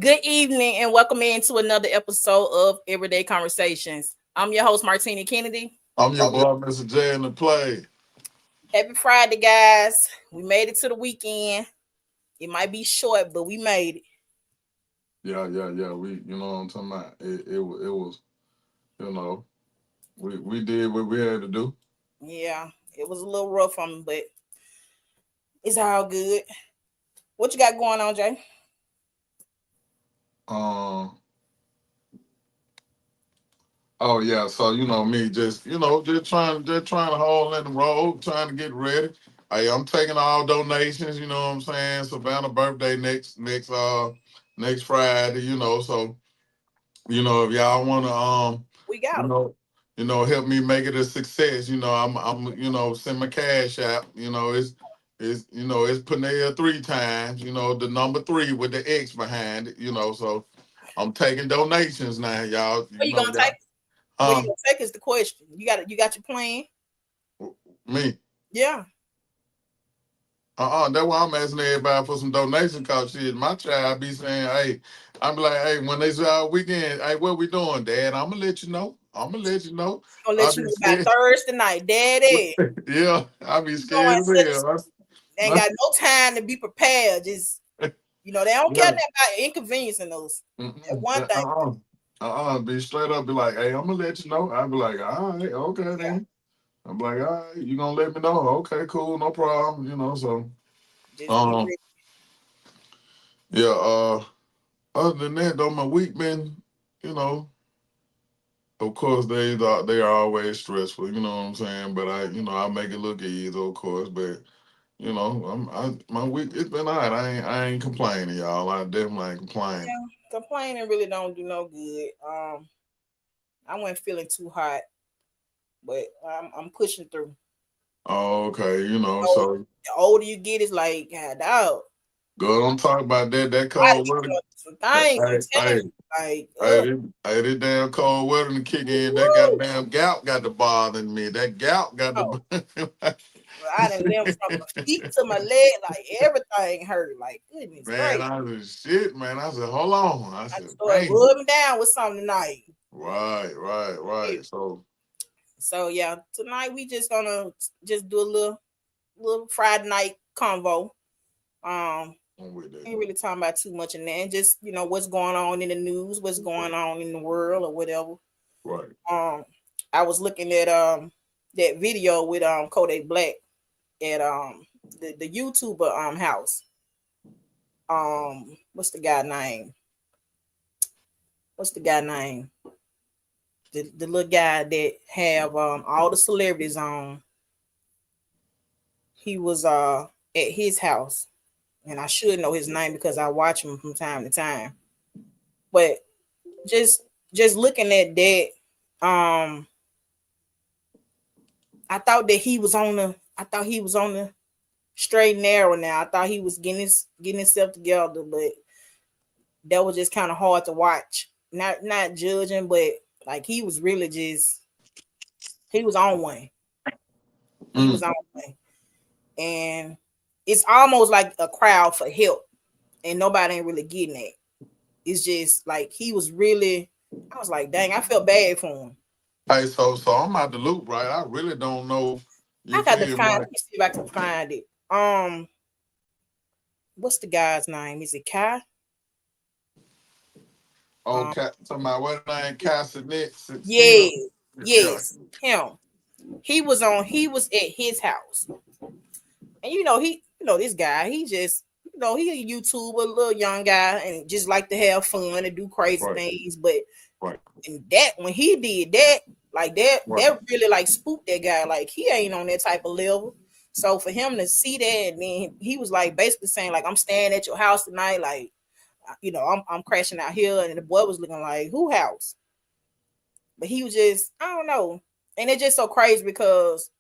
Good evening and welcome into another episode of Everyday Conversations. I'm your host, Martina Kennedy. I'm your boy, Mr. J in the play. Happy Friday, guys. We made it to the weekend. It might be short, but we made it. Yeah. You know what I'm talking about. It was, you know, we did what we had to do. Yeah, it was a little rough on me, but it's all good. What you got going on, Jay? Um. Oh yeah. So me, just trying to hold in the road, trying to get ready. I'm taking all donations. You know what I'm saying. Savannah birthday next Friday. So if y'all wanna We got you them. know, help me make it a success. I'm send my cash out. It's Panea three times. The number three with the X behind it. So I'm taking donations now, y'all. Where you gonna take? Y'all. Where you gonna take is the question. You got your plan? Me. Yeah. That's why I'm asking everybody for some donation cause shit. My child be saying, hey, I'm like, hey, when they say all weekend, hey, what we doing, Dad? I'm gonna let you know. She gonna I let you be know about scared. Thursday night, Daddy. Yeah, I be You going scared as such hell. they ain't got no time to be prepared. Just they don't care Yeah. that about inconveniencing us. That one thing. Be straight up, be like, hey, I'm gonna let you know. I be like, all right, okay Yeah, then. I'm like, all right, you gonna let me know? Okay, cool, no problem. So just be um, ready. yeah. Other than that, though, my week been, you know, of course they are always stressful. You know what I'm saying? But I make it look easy, of course. But my week it's been alright. I ain't complaining, y'all. I definitely ain't complaining. Yeah, complaining really don't do no good. I wasn't feeling too hot, but I'm pushing through. Oh, okay, So so the older you get, it's like God, dog. girl, don't talk about that Body cold weather. going through some things. I'm Hey, telling hey, you, like, this damn cold weather to kick in. That woo. goddamn gout got to bothering me. That gout got Oh, to. I done limped from my feet to my leg, like everything hurt. Like goodness Man, gracious. I was shit, man. I said, hold on. I I said, started man. rubbing down with something tonight. Right. So So yeah, tonight we just gonna just do a little Friday night convo. I'm with that. Ain't really talking about too much in there. And just what's going on in the news, what's going on in the world or whatever. Right. Um, I was looking at that video with Kodak Black at the YouTuber house. What's the guy name? What's the guy name? The little guy that have all the celebrities on. He was at his house, and I should know his name because I watch him from time to time. But just just looking at that, I thought that he was on the straight and narrow. Now I thought he was getting himself together, but that was just kind of hard to watch. Not judging, but like he was really just he was on one. He was Mm. on one, and it's almost like a crowd for help, and nobody ain't really getting it. It's just like he was really. I was like, dang, I felt bad for him. Hey, so I'm out the loop, right? I really don't know. You I got to feel find. like Let me see if I can find it. What's the guy's name? Is it Kai? Um, okay, talking about what name Cassidy yeah, still yeah. yes, him. He was at his house, and this guy. He just he a YouTuber, a little young guy, and just like to have fun and do crazy Right, things. But right, and that when he did that, like right. that really like spooked that guy. Like he ain't on that type of level. So for him to see that, and then he was like basically saying like I'm staying at your house tonight, like I'm crashing out here, and the boy was looking like who house, but he was just I don't know, and it's just so crazy because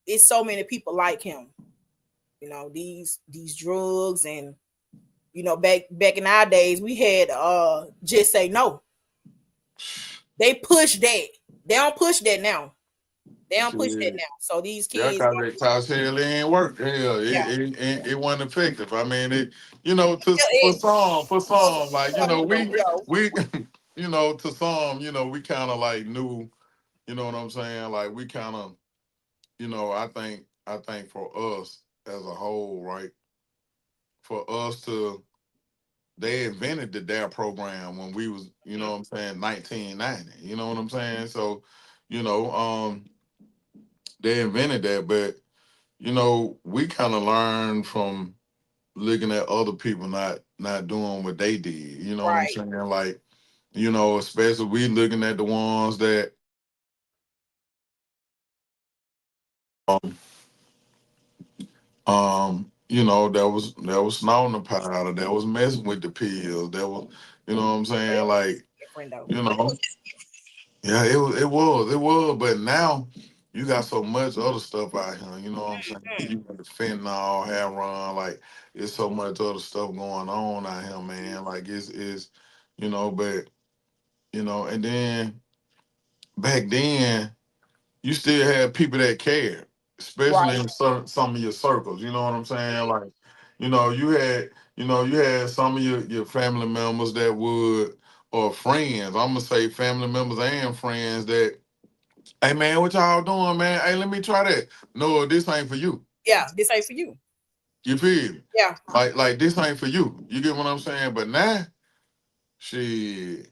it's so many people like him. These drugs and back in our days we had just say no. They push that. They don't push that now. They don't push that Shit. now. So these Yeah, kids cause don't that push toss hell it ain't work. Hell, yeah. it wasn't effective. I mean, it, you know, to It, for for some, like you some know, people, we, you know, to some, you know, we kind of like knew, you know what I'm saying? Like we kind of, you know, I think for us as a whole, right, for us to they invented the DARE program when we was, you know what I'm saying, 1990. You know what I'm saying? So, you know, they invented that, but you know, we kind of learned from looking at other people not doing what they did. You know what I'm right? saying? Like, you know, especially we looking at the ones that um you know, that was snorting the powder, that was messing with the pills, that was, you know what I'm But it saying? was Like, different though. you know, yeah, it was, but now you got so much other stuff out here. You know what I'm saying? Mm, You got the fentanyl, heroin, like it's so much other stuff going on out here, man. Like it's you know, but you know, and then back then you still had people that cared, especially right. in some of your circles. You know what I'm saying? Like, you know, you had some of your family members that would, or friends. I'm gonna say family members and friends that, hey man, what y'all doing, man? Hey, let me try that. No, this ain't for you. Yeah, this ain't for you. You feel me? Yeah. Like this ain't for you. You get what I'm saying? But now, shit.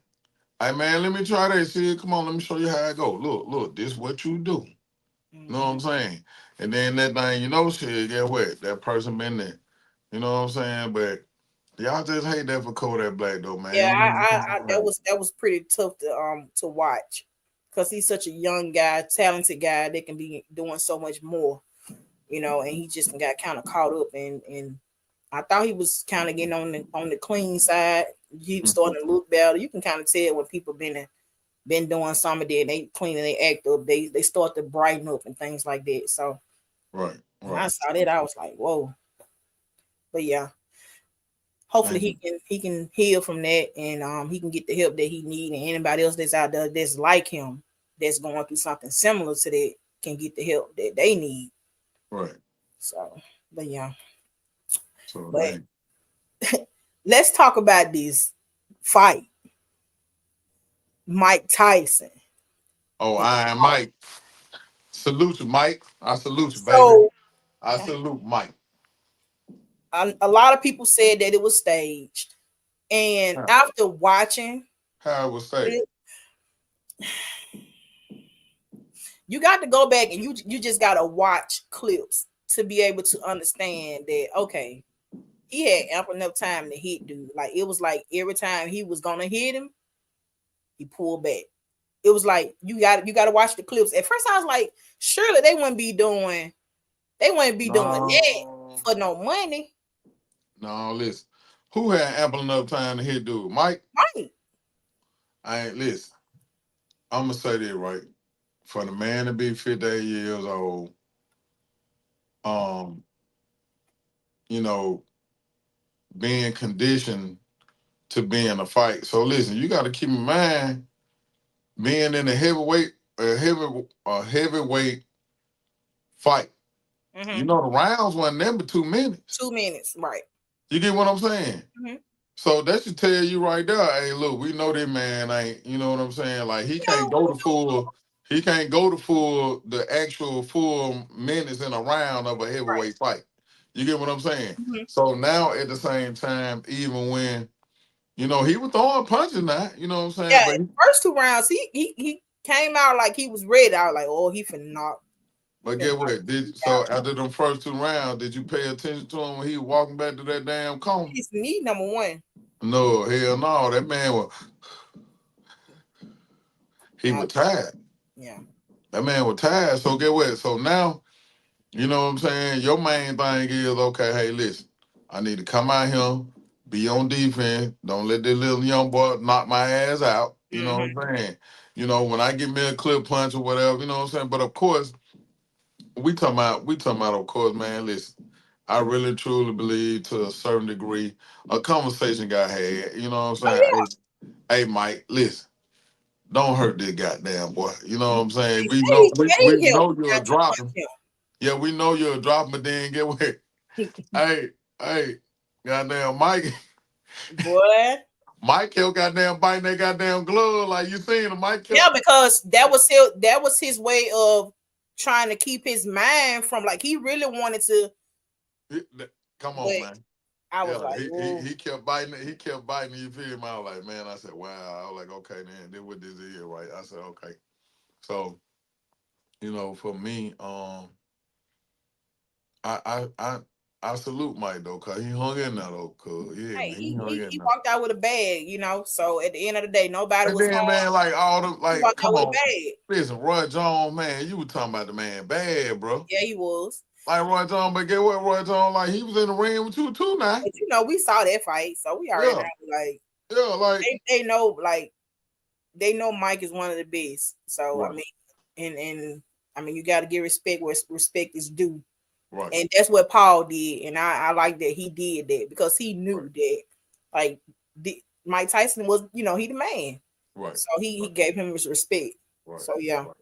Hey man, let me try that shit. Come on, let me show you how I go. Look, this what you do. You know what Hmm. I'm saying? And then that thing, you know, shit, get what? That person been there. You know what I'm saying? But y'all just hate that for Kodak Black though, Yeah, man. You know what I'm saying? Like, that was pretty tough to watch, because he's such a young guy, talented guy that can be doing so much more, you know, and he just got kind of caught up and I thought he was kind of getting on the clean side. He was starting to look better. You can kind of tell when people been doing some of that, they cleaning they act up, they start to brighten up and things like that. So right, when I right. saw that, I was like, whoa. But yeah, hopefully And he can heal from that, and he can get the help that he need, and anybody else that's out there that's like him, that's going through something similar to that, can get the help that they need. right. So, but yeah, So but they, let's talk about this fight, Mike Tyson. oh, I am Mike. Salute you, Mike. I salute you, baby. So I salute Mike. a lot of people said that it was staged, and Huh. after watching How I would say. it, you got to go back and you just got to watch clips to be able to understand that, okay, he had ample enough time to hit dude. Like it was like every time he was gonna hit him, he pulled back. It was like you got to watch the clips. At first, I was like, surely they wouldn't be doing that No, for no money. no, listen. Who had ample enough time to hit dude? Mike? Right. I ain't listen. I'm gonna say this right. For the man to be 58 years old, um, you know, being conditioned to be in a fight. So listen, you gotta keep in mind being in a heavyweight fight. You Mm-hmm. know the rounds wasn't them but 2 minutes. 2 minutes. Right. You get what I'm saying? Mm-hmm. So that should tell you right there, hey, look, we know this man ain't, you know what I'm saying? Like he can't go to full the actual full minutes in a round of a Right. heavyweight fight. You get what I'm saying? Mm-hmm. So now at the same time, even when, you know, he was throwing punches now, you know what I'm saying? Yeah. But First 2 rounds, he came out like he was ready. I was like, oh, finna get knock what? this dude Did out. so after them first 2 rounds, did you pay attention to him when he was walking back to that damn corner? His knee, number one. No, hell no. That man was he Nah, was tired. yeah. That man was tired. So get what? So now, you know what I'm saying? Your main thing is, okay, hey, listen, I need to come out here, be on defense. Don't let this little young boy knock my ass out. You know Mm-hmm. what I'm saying? You know, when I get me a clip punch or whatever, you know what I'm saying? But of course, we talking about, of course, man, listen, I really truly believe to a certain degree, a conversation got had, you know what I'm Oh saying? yeah. Hey, Mike, listen. don't hurt this goddamn boy. You know what I'm saying? We know we They helped know you're a not too dropper. much Yeah, we know you're a dropper, but then get what? him. Hey, hey, goddamn Mike. Boy. Mike kept goddamn biting that goddamn glove like you seen him. Mike Yeah, kept because that was his way of trying to keep his mind from like he really wanted to, come on, but man. I was Yeah, like, he oh, kept biting it. He kept biting it. You feel me? I was like, man, I said, wow. I was like, okay, then this what this is, right? I said, okay. So, for me, I I I I salute Mike though, cause he hung in there though, cause yeah, hey, man, he hung in he there. walked out with a bag, you know. So at the end of the day, nobody And was then, harmed. man, like all the He like, walked out come with a on, bag. listen, Roy Jones, man, you were talking about the man bad, bro. Yeah, he was. Like Roy Jones, but get what, Roy Jones, like he was in the ring with you too now. But you know, we saw that fight, so we already Yeah, know like yeah, like they know like they know Mike is one of the best. So I right, mean, and I mean, you got to give respect where respect is due, right, and that's what Paul did, and I like that he did that because he right, knew that like Mike Tyson was, you know, he the man, right, so he right, gave him his respect. right, So yeah, right.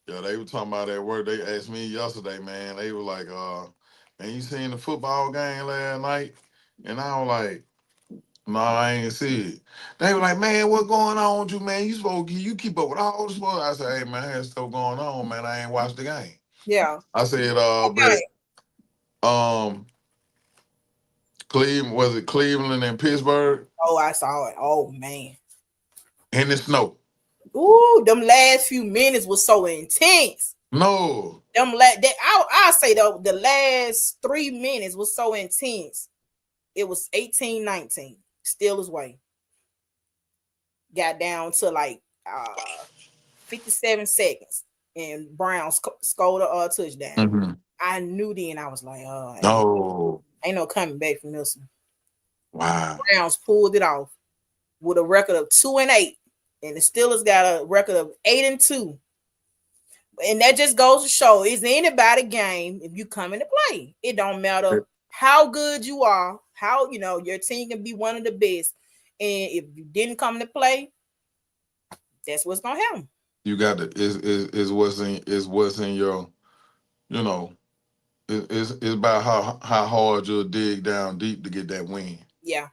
Yeah, they were talking about that work. They asked me yesterday, man. They were like, man, you seen the football game last night? And I was like, no, I ain't see it. They were like, man, what going on with you, man? You keep up with all the sports. I said, hey, man, I had stuff going on, man. I ain't watched the game. yeah. I said, Okay. but Cleveland, was it Cleveland and Pittsburgh Oh, I saw it. Oh man. in the snow? Ooh, them last few minutes was so intense. No. I say though the last 3 minutes was so intense. It was 18-19. Steelers way. Got down to like 57 seconds and Browns scored a touchdown. Mm-hmm. I knew then I was like, oh, No. ain't no coming back from this one. Wow. Browns pulled it off with a record of 2-8. And the Steelers got a record of 8-2. And that just goes to show it's anybody game if you come into play. It don't matter how good you are, how you know your team can be one of the best. And if you didn't come to play, that's what's gonna happen. You got to is what's in your you know it's about how hard you'll dig down deep to get that win. Yeah,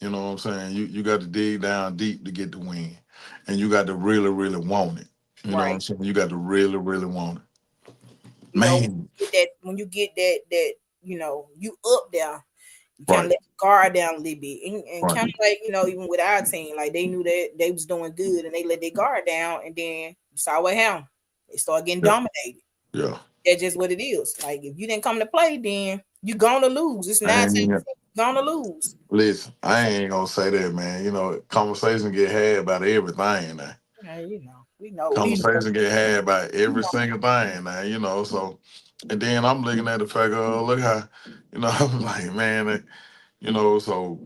You know what I'm saying? You got to dig down deep to get the win, and you got to really really want it. You know what I'm right. saying? You got to really really want it, You know, man. when you get that you know, you up there, you kind of Right, let the guard down a little bit. And right. kind of like, you know, even with our team, like they knew that they was doing good and they let their guard down and then you saw what happened. They started getting Yeah, dominated. yeah. That's just what it is. Like if you didn't come to play, then you gonna lose. It's I 9 10 ain't gonna lose. listen. I ain't gonna say that, man. Conversation get had about everything now. Yeah, you know, we know, Conversation get had about every single thing now. So and then I'm looking at the fact, look how, I'm like, man, so,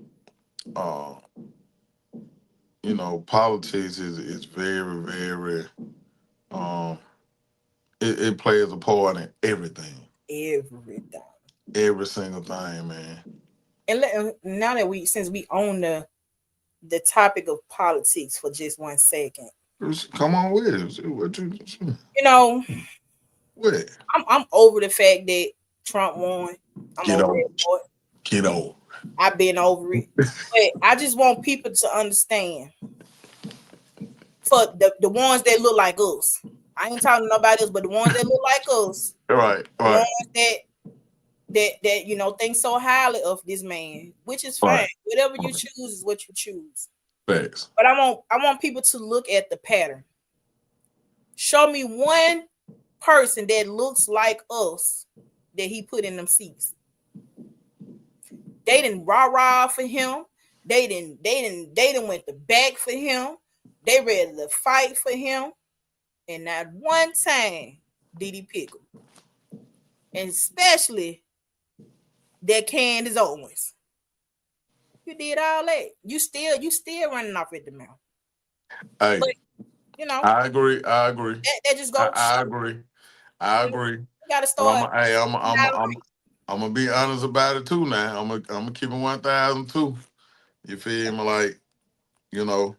uh, politics is very, very, um, it plays a part in everything, everything. every single thing, man. Now that we since we own the topic of politics for just 1 second, Come on with it. you know, What? I'm over the fact that Trump won. I'm Get over over, that part. get over. I've been over it. But I just want people to understand for the ones that look like us. I ain't talking to nobody else, but the ones that look like us, All right, the all right, ones that you know think so highly of this man, which is all fine. right. Whatever All you right. choose is what you choose. Facts. But I want people to look at the pattern. Show me one person that looks like us that he put in them seats. They didn't rah rah for him. They didn't went to back for him. They ready to fight for him. And not one time did he pick him. And especially that Candace Owens. You did all that. You still running off at the mouth. Hey, But you know, I agree. I agree. that just I, goes to I show agree. I you, know, agree. you gotta But I'm start hey, not right. I'm gonna be honest about it too. Now I'm gonna keep it 1,000 too. You feel me? Like you know,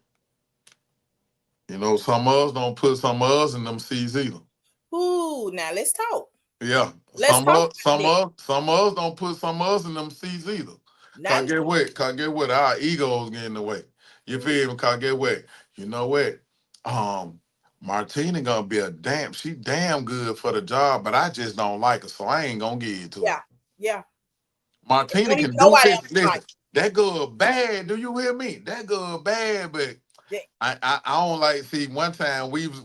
You know, some of us don't put some of us in them seats either. Ooh, now let's talk. Yeah, Let's talk about that. some of us don't put some of us in them seats either. Not Cause get what? Our egos get in the way. You mm, feel me? Cause get what? You know what? Um, Martina gonna be she damn good for the job, but I just don't like her, so I ain't gonna give it to her. yeah, yeah. Martina Don't even can do nobody this. else like Listen, that girl bad. Do you hear me? That girl bad, but that. I don't like. See, one time we was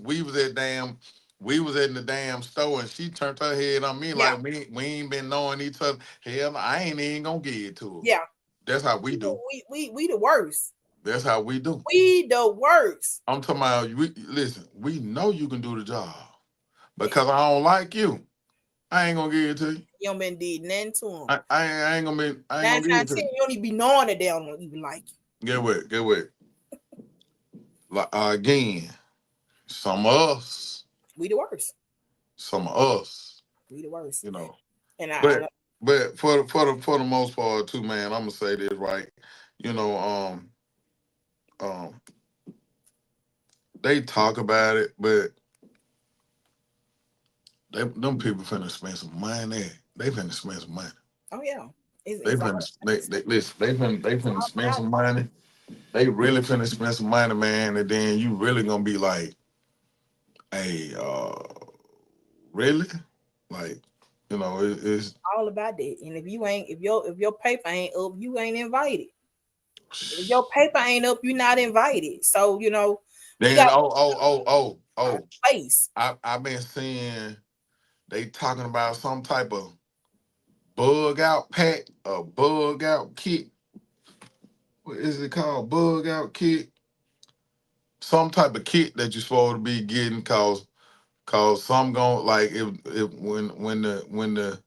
in the damn store and she turned her head on me Yeah, like we ain't been knowing each other. Hell, I ain't even gonna give it to her. yeah. That's how we do. We the worst. That's how we do. We the worst. I'm talking about. Listen, we know you can do the job because I don't like you. I ain't gonna give it to you. You don't been did nothing to them. I ain't Nine gonna give it times to ten, you. you don't even be knowing that they don't even like you. Get what? Get what? Like again, some of us, We the worst. some of us, We the worst. you know. And But for the most part too, man, I'm gonna say this right. You know, um, they talk about it, but them people finna spend some money. They finna spend some money. oh yeah, They it's all finna they listen. They finna spend about some money. They really finna spend some money, man. And then you really gonna be like, hey, really? Like, you know, it's all about that. And if you ain't, if your paper ain't up, you ain't invited. If your paper ain't up, you not invited. So you got then a place. I've been seeing they talking about some type of bug out pack, a bug out kit. What is it called? Bug out kit. Some type of kit that you're supposed to be getting, cause some gon' like if when the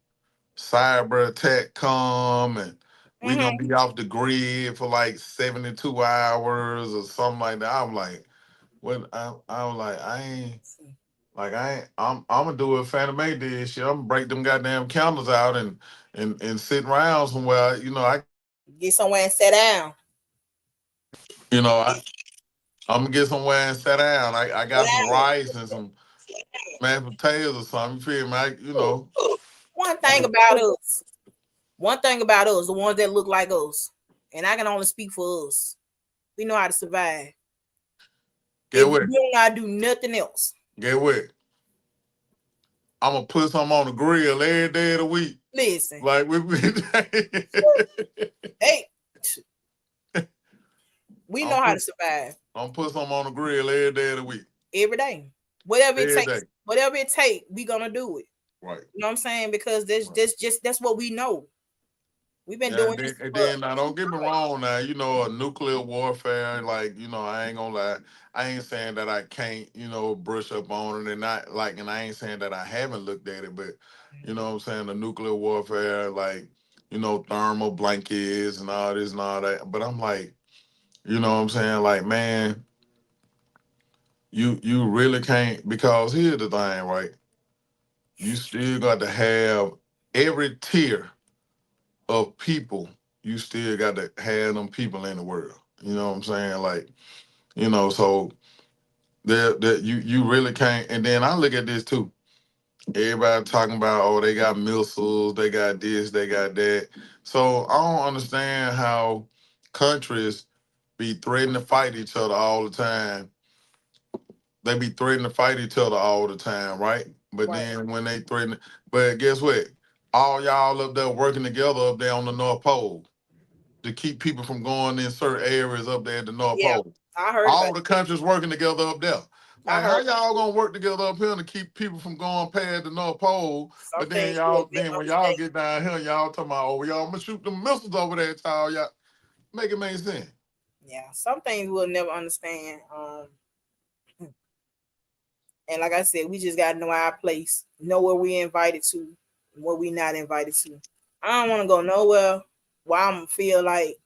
cyber attack come and we gonna Mm-hmm. be off the grid for like 72 hours or something like that. I'm like, what I was like, I'm gonna do what Fannie Mae did. Shit, I'm gonna break them goddamn counters out and sit around somewhere. You know, Get somewhere and sit down. you know, I I'm gonna get somewhere and sit down. I Sit got some down. rice and some mashed potatoes or something. You feel me? One I'm thing about us. One thing about us, the ones that look like us, and I can only speak for us. We know how to survive. get If we what? don't gotta do nothing else. Get what? I'm gonna put something on the grill every day of the week. Listen, Like we, hey, we I'm know how to put survive I'm put something on the grill every day of the week. every day. Whatever it Every takes, day. whatever it takes, we gonna do it. Right. You know what I'm saying? Because Right. that's what we know. We've been Yeah, doing this and for then now don't get me wrong now, a nuclear warfare, like, I ain't gonna lie. I ain't saying that I can't, brush up on it and not like and I ain't saying that I haven't looked at it, but you know what I'm saying, the nuclear warfare, like, thermal blankets and all this and all that. But I'm like, you know what I'm saying? Like, man, you really can't because here's the thing, right? You still got to have every tier of people, you still got to have them people in the world. You know what I'm saying? Like, so that you really can't. And then I look at this too. Everybody talking about, oh, they got missiles, they got this, they got that. So I don't understand how countries be threatening to fight each other all the time. They be threatening to fight each other all the time, right? But right. then when they threaten, but guess what? All y'all up there working together up there on the North Pole to keep people from going in certain areas up there at the North Yeah, Pole. I heard about All it. the countries working together up there. I Like, how heard y'all gonna work together up here to keep people from going past the North Pole? some But then things we'll never then when y'all understand. get down here, y'all talking about, oh, y'all gonna shoot them missiles over there, y'all. Make it make sense. Yeah, some things we'll never understand. And like I said, we just gotta know our place, know where we invited to, and where we not invited to. I don't want to go nowhere where I'm feel like,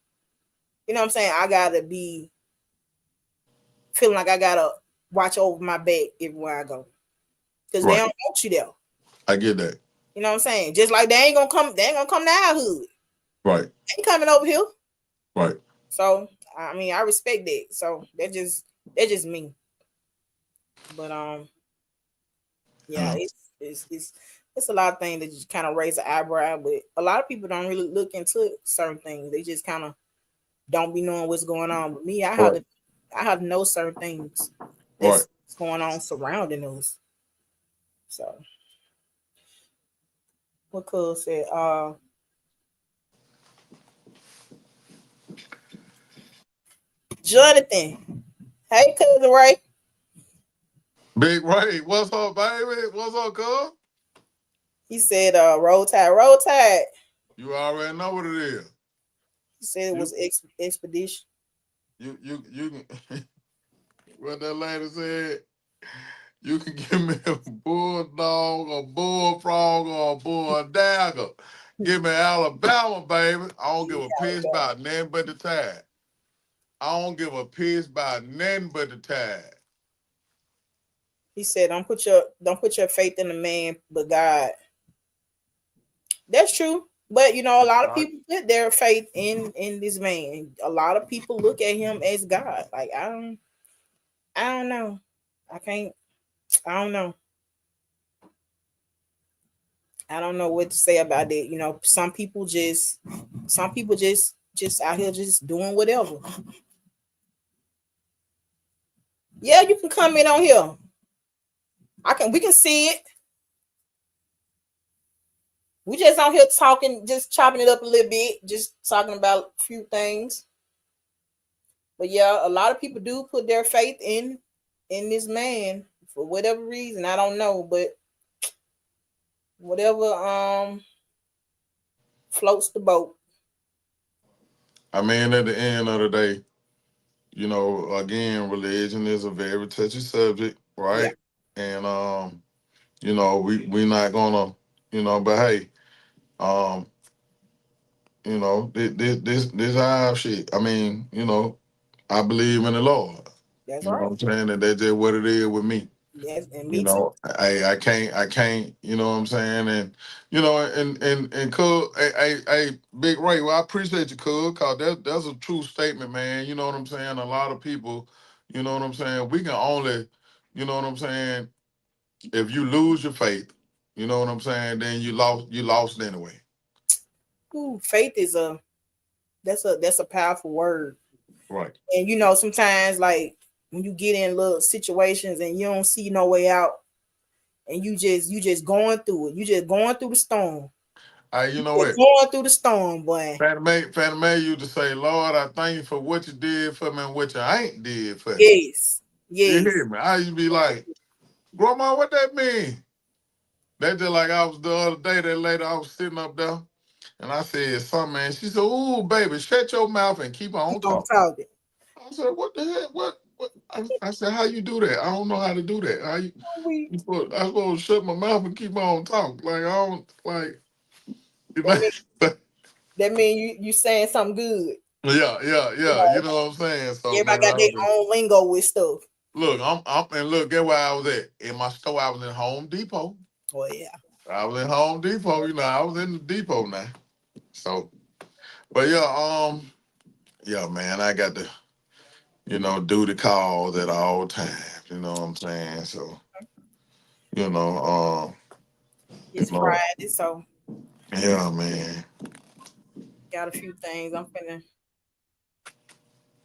you know what I'm saying. I gotta be feeling like I gotta watch over my back everywhere I go because they Right. don't want you there. I get that. You know what I'm saying? Just like they ain't gonna come, they ain't gonna come to our hood. Right. They ain't coming over here. Right. So I mean, I respect that. So that's just me. But yeah, it's a lot of things that just kind of raise an eyebrow. But a lot of people don't really look into certain things. They just kind of don't be knowing what's going on. But me, Right. I have to know certain things Right. that's going on surrounding us. So what Cuz said, Jonathan, hey cousin Ray. Big Ray, what's up, baby? What's up, cuz? He said, roll tide, roll tide. You already know what it is. He said it You was expedition. you can what that lady said, you can give me a bulldog, a bullfrog, or a bull dagger. Give me Alabama, baby. I don't give a piss about nothing but the tide. I don't give a piss about nothing but the tide. He said, don't put your faith in the man, but God. That's true. But you know, a lot of Right. people put their faith in this man. A lot of people look at him as God. Like I don't know. I can't I don't know. I don't know what to say about that. You know, some people just out here just doing whatever. Yeah, you can comment on here. We can see it. We just on here talking, just chopping it up a little bit, just talking about a few things. But yeah, a lot of people do put their faith in this man for whatever reason. I don't know, but whatever floats the boat. I mean, at the end of the day, again, religion is a very touchy subject, Yeah, right? And we not gonna, but hey, um, this our shit. I mean, I believe in the Lord. that's You know right. what I'm saying? And that's just what it is with me. Yes, and You me too. know, I can't, you know what I'm saying? And and Cub, hey, Big Ray, well, I appreciate you, Cub, cause that's a true statement, man. You know what I'm saying? A lot of people, you know what I'm saying, we can only, you know what I'm saying, if you lose your faith, you know what I'm saying, then you lost anyway. Ooh, faith is that's a powerful word. Right. And you know, sometimes like when you get in little situations and you don't see no way out, and you just going through it. You just going through the storm. Hey, you know Just what? going through the storm, boy. Fannie Mae used to say, Lord, I thank you for what you did for me and what you ain't did for me. Yes, You yes. hear me? I used to be like, Grandma, what that mean? That just like I was the other day, that lady, I was sitting up there and I said something, man. She said, ooh, baby, shut your mouth and keep Keep on on talking. talking. I said, what the heck? What? I said, how you do that? I don't know how to do that. How you, We I supposed to shut my mouth and keep on talking. Like, I don't, like, you that know, mean that mean you saying something good. You yeah. You know, know what I'm saying? So, everybody man, got their own lingo with stuff. look, and look, get where I was at. In my store, I was in Home Depot. Oh yeah. I was in Home Depot, I was in the depot now. So, but yeah, man, I got to, do the calls at all times. You know what I'm saying? So, you know, you It's know, Friday, so yeah, man. got a few things I'm finna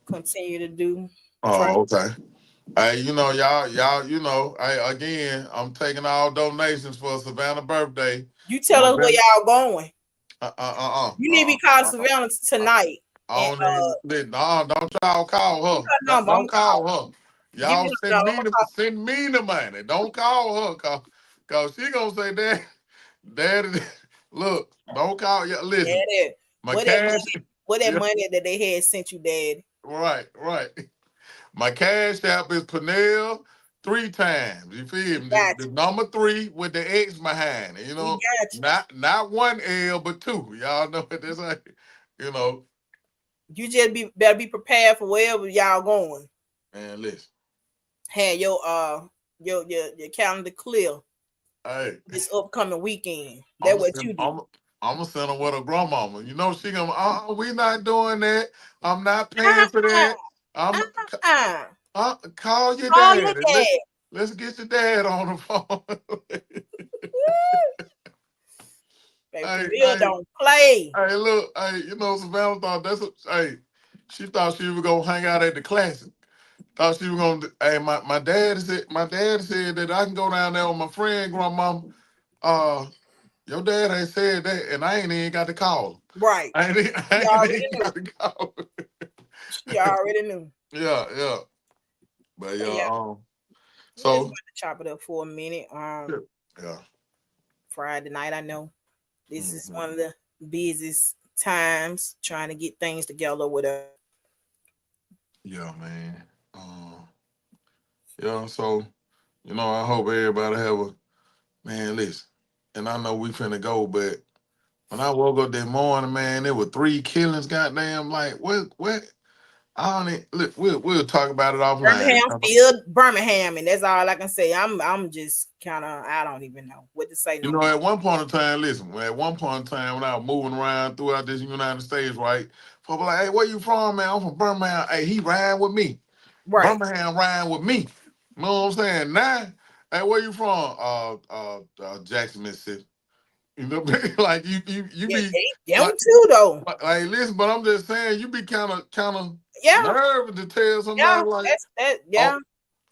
continue to do. Try. Oh, okay. Hey, y'all, again, I'm taking all donations for Savannah birthday, You tell us where November. y'all going. Uh, uh, uh, You uh, need to be uh, calling uh, uh, Savannah uh. tonight. I And don't even listen. No, don't y'all call give me her. her Don't, number. I'm don't gonna call. call her. Give me Y'all her number. I'm gonna call. send me the money. Don't call her, cause she gonna say, Daddy, look, don't call. Yeah, listen, Daddy. my cash. What that Yeah, money that they had sent you, Daddy? right. My cash app is Panel 3 times. You We feel me? got The you. number 3 with the X behind it. We got you. Not one L, but two. Y'all know what that's like. You know, You just better be prepared for wherever y'all going. man, listen. Have your calendar clear Hey. this upcoming weekend. That I'm what send, you do. I'm I'm gonna send her with her grandmama. You know she gonna. We not doing that. I'm not paying for Uh-uh. that. I'm Uh-uh. call your Call your daddy. dad. let's get your dad on the phone. Baby, for Hey, real, hey, don't play. hey, look, hey, Savannah thought hey, she thought she was gonna hang out at the classic. Thought she was gonna. Hey, my dad said that I can go down there with my friend grandma. Uh, your dad ain't said that, and I ain't even got to call him. Right. I She ain't already even knew. got to call him. She already knew. Yeah, yeah. But But yeah, yeah, we just so want to chop it up for a minute. yeah. Friday night, I know this is Mhm. one of the busiest times trying to get things together with us. Yeah, man. Yeah, so I hope everybody have a man. Listen, and I know we finna go, but when I woke up that morning, man, there were 3 killings. Goddamn, like what? I don't look. We'll talk about it offline. Birmingham still Birmingham, and that's all I can say. I'm just kind of I don't even know what to say no more. At one point in time, listen, at one point in time when I was moving around throughout this United States, right? People like, hey, where you from, man? I'm from Birmingham. Hey, he riding with me. Right. Birmingham riding with me. You know what I'm saying? Now, hey, where you from? Jackson, Mississippi. You know, like you Yeah, be them like, too though. listen, but I'm just saying you be kind of Yeah, nervous to tell yeah, somebody like, that's that. oh, Yeah,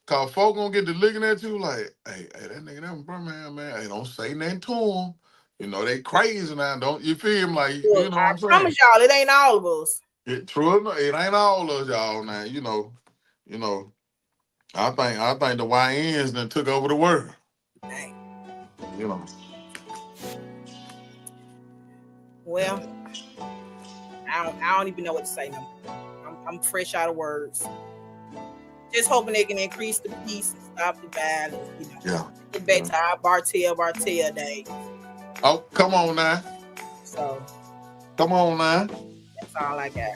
cause folk gonna get to looking at you like, hey, that nigga that from Birmingham, man. Hey, don't say nothing to him. They crazy now. Don't you feel him like look, you know what I I'm promise saying? y'all, it ain't all of us. True enough, it ain't all of y'all now. You know. I think the YNs then took over the world. Dang. You know. Yeah. Well, I don't even know what to say no more. I'm fresh out of words. Just hoping they can increase the peace and stop the violence. Yeah. Get back Yeah. to our Bartell days. Oh, come on now. So Come on now. that's all I got.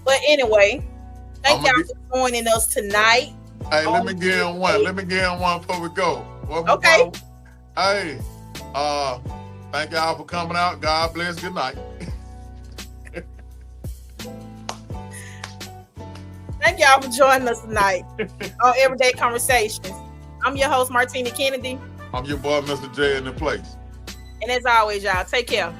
But anyway, thank I'm y'all gonna get. for joining us tonight Hey, let on me get in one. Tuesday. Let me get in one before we go. One more Okay. time. Hey, uh, thank y'all for coming out. God bless. Good night. Thank y'all for joining us tonight on Everyday Conversations. I'm your host, Martina Kennedy. I'm your boy, Mr. J in the place. And as always, y'all, take care.